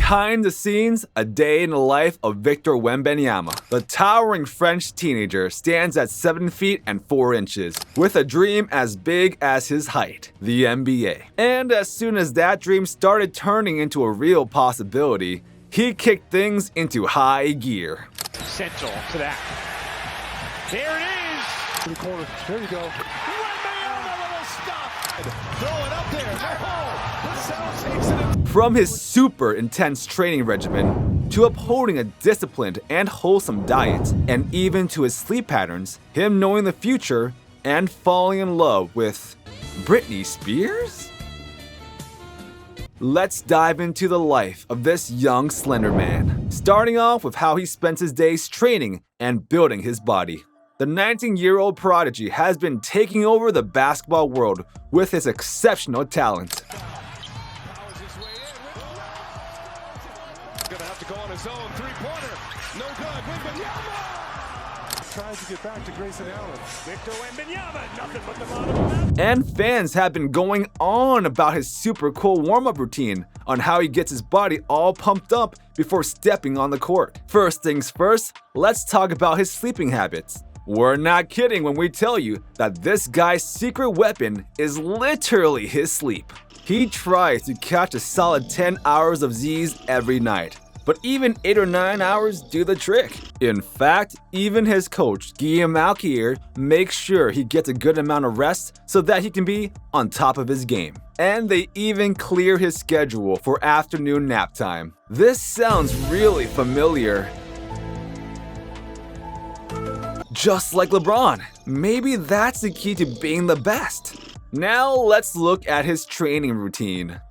Behind the scenes, a day in the life of Victor Wembanyama. The towering French teenager stands at 7 feet and 4 inches, with a dream as big as his height, the NBA. And as soon as that dream started turning into a real possibility, he kicked things into high gear. Central to that. There it is! In the corner. There you go. Wembanyama, little stop! Throw it up there. No! Purcell takes it in. From his super intense training regimen, to upholding a disciplined and wholesome diet, and even to his sleep patterns, him knowing the future, and falling in love with Brittney SPEAR? Let's dive into the life of this young slender man, starting off with how he spends his days training and building his body. The 19-year-old prodigy has been taking over the basketball world with his exceptional talent. Gonna have to go on his own three-pointer. No good. Wembanyama! Tries to get back to Grayson Allen. Victor Wembanyama, nothing but the bottom. And fans have been going on about his super cool warm-up routine, on how he gets his body all pumped up before stepping on the court. First things first, let's talk about his sleeping habits. We're not kidding when we tell you that this guy's secret weapon is literally his sleep. He tries to catch a solid 10 hours of Z's every night, but even 8 or 9 hours do the trick. In fact, even his coach, Guillaume Alquier, makes sure he gets a good amount of rest so that he can be on top of his game. And they even clear his schedule for afternoon nap time. This sounds really familiar. Just like LeBron, maybe that's the key to being the best. Now let's look at his training routine.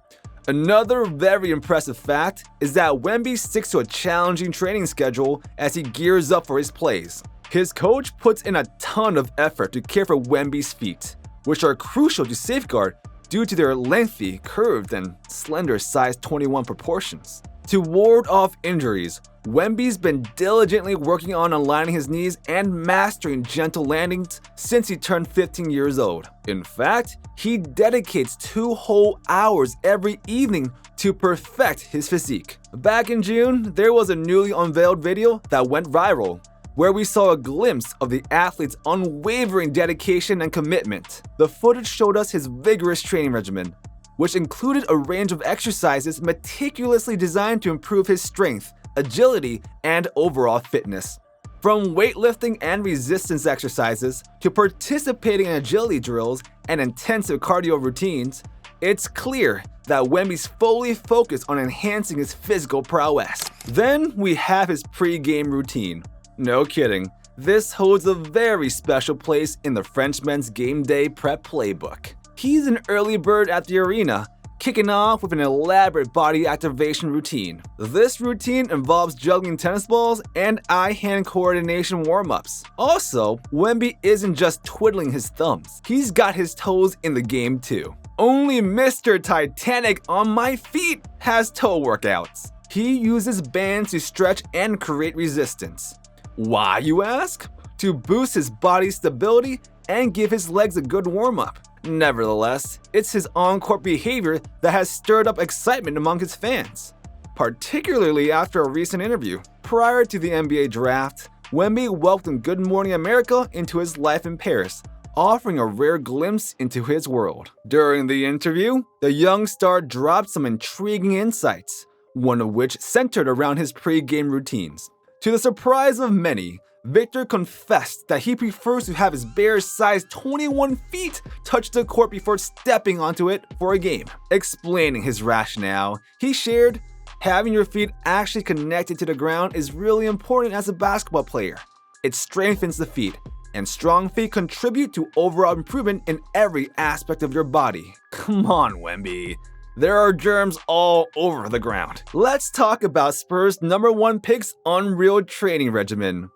Another very impressive fact is that Wemby sticks to a challenging training schedule as he gears up for his plays. His coach puts in a ton of effort to care for Wemby's feet, which are crucial to safeguard due to their lengthy, curved, and slender size 21 proportions. To ward off injuries, Wemby's been diligently working on aligning his knees and mastering gentle landings since he turned 15 years old. In fact, he dedicates 2 whole hours every evening to perfect his physique. Back in June, there was a newly unveiled video that went viral, where we saw a glimpse of the athlete's unwavering dedication and commitment. The footage showed us his vigorous training regimen, which included a range of exercises meticulously designed to improve his strength, agility, and overall fitness. From weightlifting and resistance exercises to participating in agility drills and intensive cardio routines, it's clear that Wemby's fully focused on enhancing his physical prowess. Then we have his pre-game routine. No kidding, this holds a very special place in the Frenchman's game day prep playbook. He's an early bird at the arena, kicking off with an elaborate body activation routine. This routine involves juggling tennis balls and eye-hand coordination warm-ups. Also, Wemby isn't just twiddling his thumbs. He's got his toes in the game too. Only Mr. Titanic on my feet has toe workouts. He uses bands to stretch and create resistance. Why, you ask? To boost his body's stability and give his legs a good warm-up. Nevertheless, it's his on-court behavior that has stirred up excitement among his fans, particularly after a recent interview. Prior to the NBA draft, Wemby welcomed Good Morning America into his life in Paris, offering a rare glimpse into his world. During the interview, the young star dropped some intriguing insights, one of which centered around his pre-game routines. To the surprise of many, Victor confessed that he prefers to have his bare size 21 feet touch the court before stepping onto it for a game. Explaining his rationale, he shared, "Having your feet actually connected to the ground is really important as a basketball player. It strengthens the feet, and strong feet contribute to overall improvement in every aspect of your body." Come on, Wemby. There are germs all over the ground. Let's talk about Spurs' #1 pick's unreal training regimen.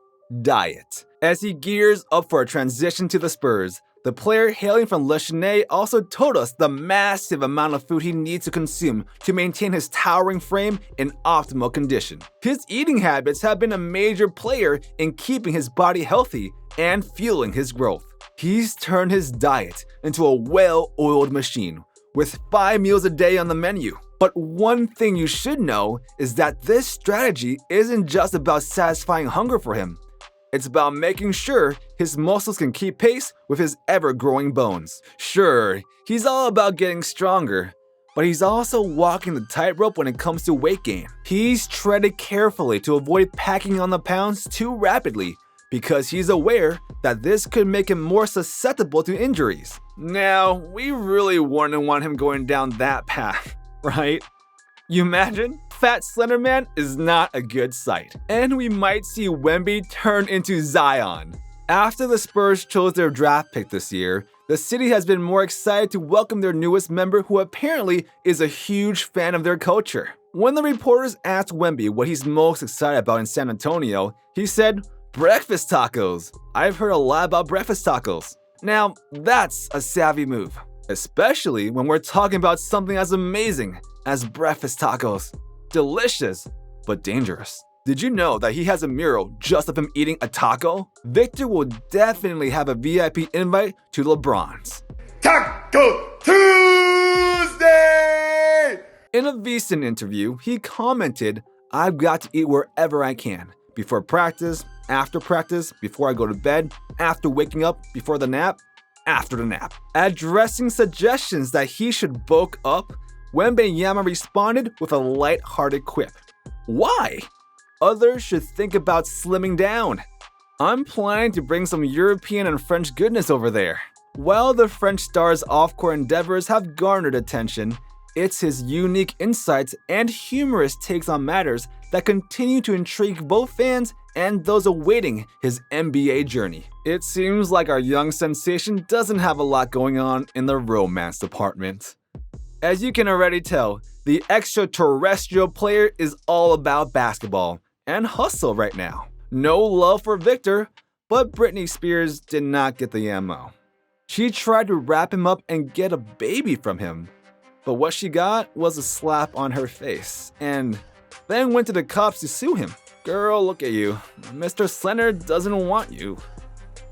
Diet. As he gears up for a transition to the Spurs, the player hailing from Le Chenet also told us the massive amount of food he needs to consume to maintain his towering frame in optimal condition. His eating habits have been a major player in keeping his body healthy and fueling his growth. He's turned his diet into a well-oiled machine, with 5 meals a day on the menu. But one thing you should know is that this strategy isn't just about satisfying hunger for him. It's about making sure his muscles can keep pace with his ever-growing bones. Sure, he's all about getting stronger, but he's also walking the tightrope when it comes to weight gain. He's treaded carefully to avoid packing on the pounds too rapidly, because he's aware that this could make him more susceptible to injuries. Now, we really wouldn't want him going down that path, right? You imagine? Fat slender man is not a good sight. And we might see Wemby turn into Zion. After the Spurs chose their draft pick this year, the city has been more excited to welcome their newest member, who apparently is a huge fan of their culture. When the reporters asked Wemby what he's most excited about in San Antonio, he said, "Breakfast tacos. I've heard a lot about breakfast tacos." Now, that's a savvy move, especially when we're talking about something as amazing as breakfast tacos. Delicious, but dangerous. Did you know that he has a mural just of him eating a taco? Victor will definitely have a VIP invite to LeBron's. Taco Tuesday! In a recent interview, he commented, "I've got to eat wherever I can. Before practice, after practice, before I go to bed, after waking up, before the nap, after the nap." Addressing suggestions that he should bulk up, Wembanyama responded with a light-hearted quip. "Why? Others should think about slimming down. I'm planning to bring some European and French goodness over there." While the French star's off-court endeavors have garnered attention, it's his unique insights and humorous takes on matters that continue to intrigue both fans and those awaiting his NBA journey. It seems like our young sensation doesn't have a lot going on in the romance department. As you can already tell, the extraterrestrial player is all about basketball and hustle right now. No love for Victor, but Brittney SPEAR did not get the ammo. She tried to wrap him up and get a baby from him, but what she got was a slap on her face, and then went to the cops to sue him. Girl, look at you. Mr. Slender doesn't want you.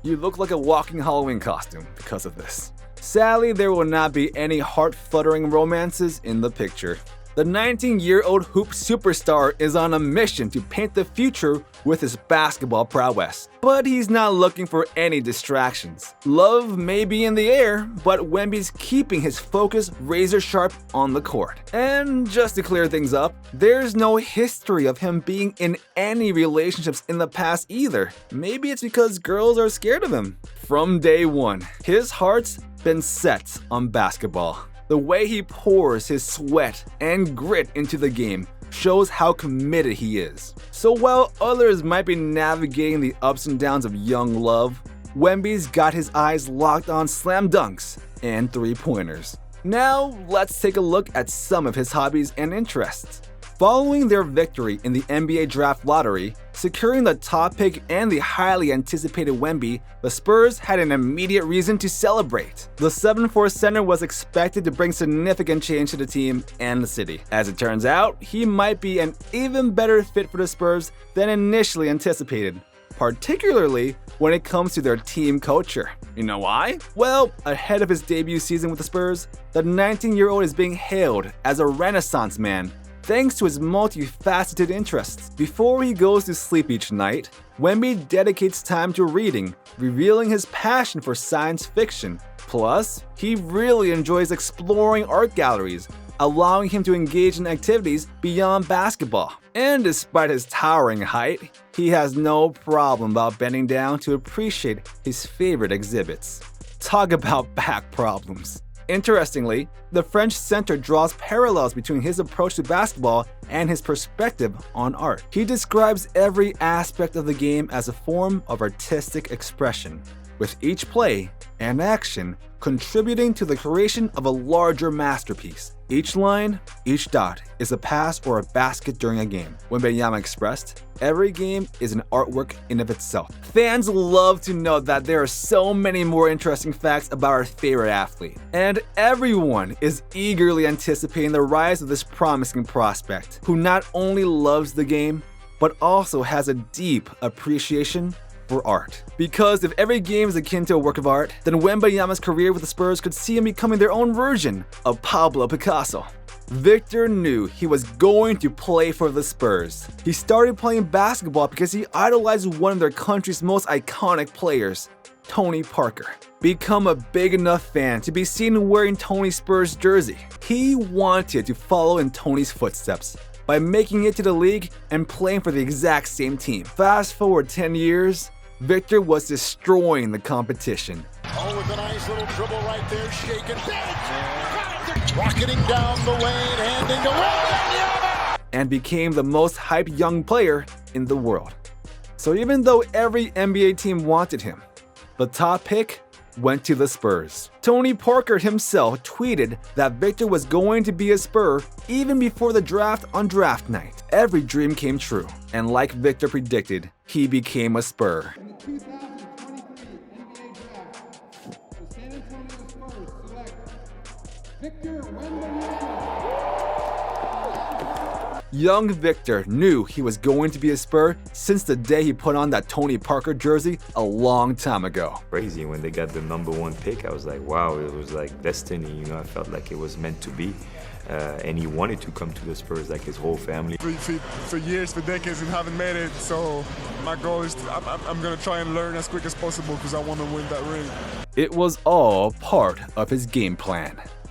You look like a walking Halloween costume because of this. Sadly, there will not be any heart-fluttering romances in the picture. The 19-year-old hoop superstar is on a mission to paint the future with his basketball prowess. But he's not looking for any distractions. Love may be in the air, but Wemby's keeping his focus razor-sharp on the court. And just to clear things up, there's no history of him being in any relationships in the past either. Maybe it's because girls are scared of him. From day one, his heart's been set on basketball. The way he pours his sweat and grit into the game shows how committed he is. So while others might be navigating the ups and downs of young love, Wemby's got his eyes locked on slam dunks and three-pointers. Now let's take a look at some of his hobbies and interests. Following their victory in the NBA draft lottery, securing the top pick and the highly anticipated Wemby, the Spurs had an immediate reason to celebrate. The 7'4" center was expected to bring significant change to the team and the city. As it turns out, he might be an even better fit for the Spurs than initially anticipated, particularly when it comes to their team culture. You know why? Well, ahead of his debut season with the Spurs, the 19-year-old is being hailed as a renaissance man, thanks to his multifaceted interests. Before he goes to sleep each night, Wemby dedicates time to reading, revealing his passion for science fiction. Plus, he really enjoys exploring art galleries, allowing him to engage in activities beyond basketball. And despite his towering height, he has no problem about bending down to appreciate his favorite exhibits. Talk about back problems. Interestingly, the French center draws parallels between his approach to basketball and his perspective on art. He describes every aspect of the game as a form of artistic expression, with each play and action contributing to the creation of a larger masterpiece. Each line, each dot is a pass or a basket during a game. Wembanyama expressed, "Every game is an artwork in of itself." Fans love to know that there are so many more interesting facts about our favorite athlete, and everyone is eagerly anticipating the rise of this promising prospect, who not only loves the game, but also has a deep appreciation for art. Because if every game is akin to a work of art, then Wembanyama's career with the Spurs could see him becoming their own version of Pablo Picasso. Victor knew he was going to play for the Spurs. He started playing basketball because he idolized one of their country's most iconic players, Tony Parker. Become a big enough fan to be seen wearing Tony's Spurs jersey. He wanted to follow in Tony's footsteps by making it to the league and playing for the exact same team. Fast forward 10 years, Victor was destroying the competition. Oh, with a nice little dribble right there, shaking. Rocketing down the lane, handing to Wembanyama! And became the most hyped young player in the world. So even though every NBA team wanted him, the top pick went to the Spurs. Tony Parker himself tweeted that Victor was going to be a Spur even before the draft on draft night. Every dream came true, and like Victor predicted, he became a Spur. In the 2023 NBA Draft, the San Antonio Spurs select Victor Wembanyama. Young Victor knew he was going to be a Spur since the day he put on that Tony Parker jersey a long time ago. Crazy when they got the #1 pick. I was like, wow, it was like destiny. You know, I felt like it was meant to be. And he wanted to come to the Spurs, like his whole family. For years, for decades, we haven't made it. So my goal is I'm going to try and learn as quick as possible because I want to win that ring. It was all part of his game plan.